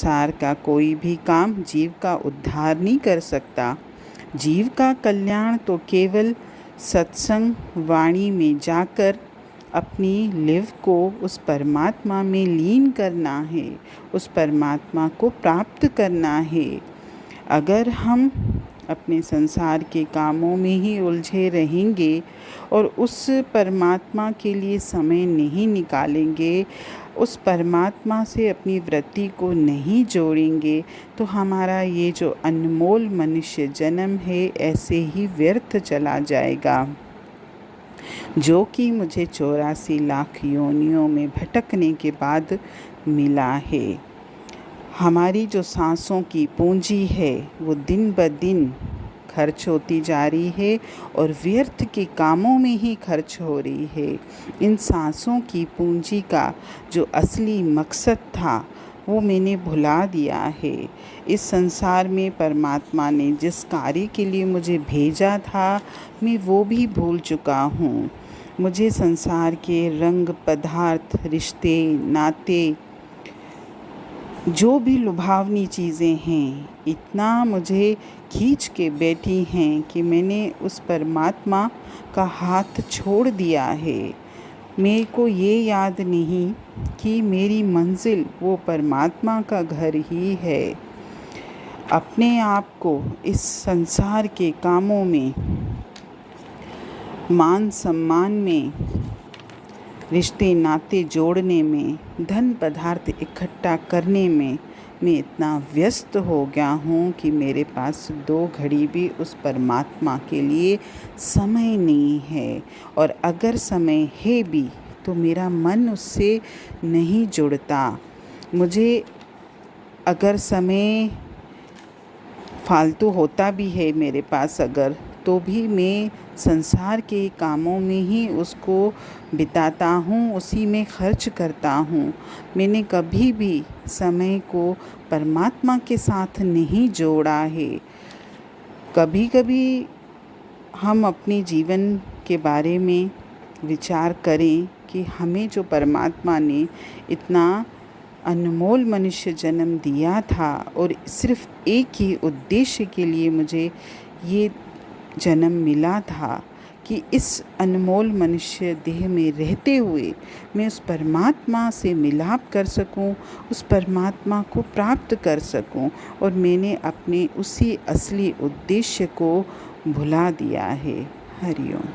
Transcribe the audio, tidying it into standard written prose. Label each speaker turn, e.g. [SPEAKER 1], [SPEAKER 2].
[SPEAKER 1] संसार का कोई भी काम जीव का उद्धार नहीं कर सकता। जीव का कल्याण तो केवल सत्संग वाणी में जाकर अपनी लिव को उस परमात्मा में लीन करना है, उस परमात्मा को प्राप्त करना है। अगर हम अपने संसार के कामों में ही उलझे रहेंगे और उस परमात्मा के लिए समय नहीं निकालेंगे, उस परमात्मा से अपनी वृत्ति को नहीं जोड़ेंगे, तो हमारा ये जो अनमोल मनुष्य जन्म है ऐसे ही व्यर्थ चला जाएगा, जो कि मुझे 84 लाख योनियों में भटकने के बाद मिला है। हमारी जो सांसों की पूंजी है वो दिन ब दिन खर्च होती जा रही है और व्यर्थ के कामों में ही खर्च हो रही है। इन सांसों की पूंजी का जो असली मकसद था वो मैंने भुला दिया है। इस संसार में परमात्मा ने जिस कार्य के लिए मुझे भेजा था मैं वो भी भूल चुका हूँ। मुझे संसार के रंग, पदार्थ, रिश्ते, नाते, जो भी लुभावनी चीज़ें हैं, इतना मुझे खींच के बैठी हैं कि मैंने उस परमात्मा का हाथ छोड़ दिया है। मेरे को ये याद नहीं कि मेरी मंजिल वो परमात्मा का घर ही है। अपने आप को इस संसार के कामों में, मान सम्मान में, रिश्ते नाते जोड़ने में, धन पदार्थ इकट्ठा करने में मैं इतना व्यस्त हो गया हूँ कि मेरे पास 2 घड़ी भी उस परमात्मा के लिए समय नहीं है। और अगर समय है भी तो मेरा मन उससे नहीं जुड़ता। मुझे अगर समय फालतू होता भी है मेरे पास अगर, तो भी मैं संसार के कामों में ही उसको बिताता हूँ, उसी में खर्च करता हूँ। मैंने कभी भी समय को परमात्मा के साथ नहीं जोड़ा है। कभी कभी हम अपने जीवन के बारे में विचार करें कि हमें जो परमात्मा ने इतना अनमोल मनुष्य जन्म दिया था और सिर्फ एक ही उद्देश्य के लिए मुझे ये जन्म मिला था कि इस अनमोल मनुष्य देह में रहते हुए मैं उस परमात्मा से मिलाप कर सकूं, उस परमात्मा को प्राप्त कर सकूं, और मैंने अपने उसी असली उद्देश्य को भुला दिया है। हरि ओम।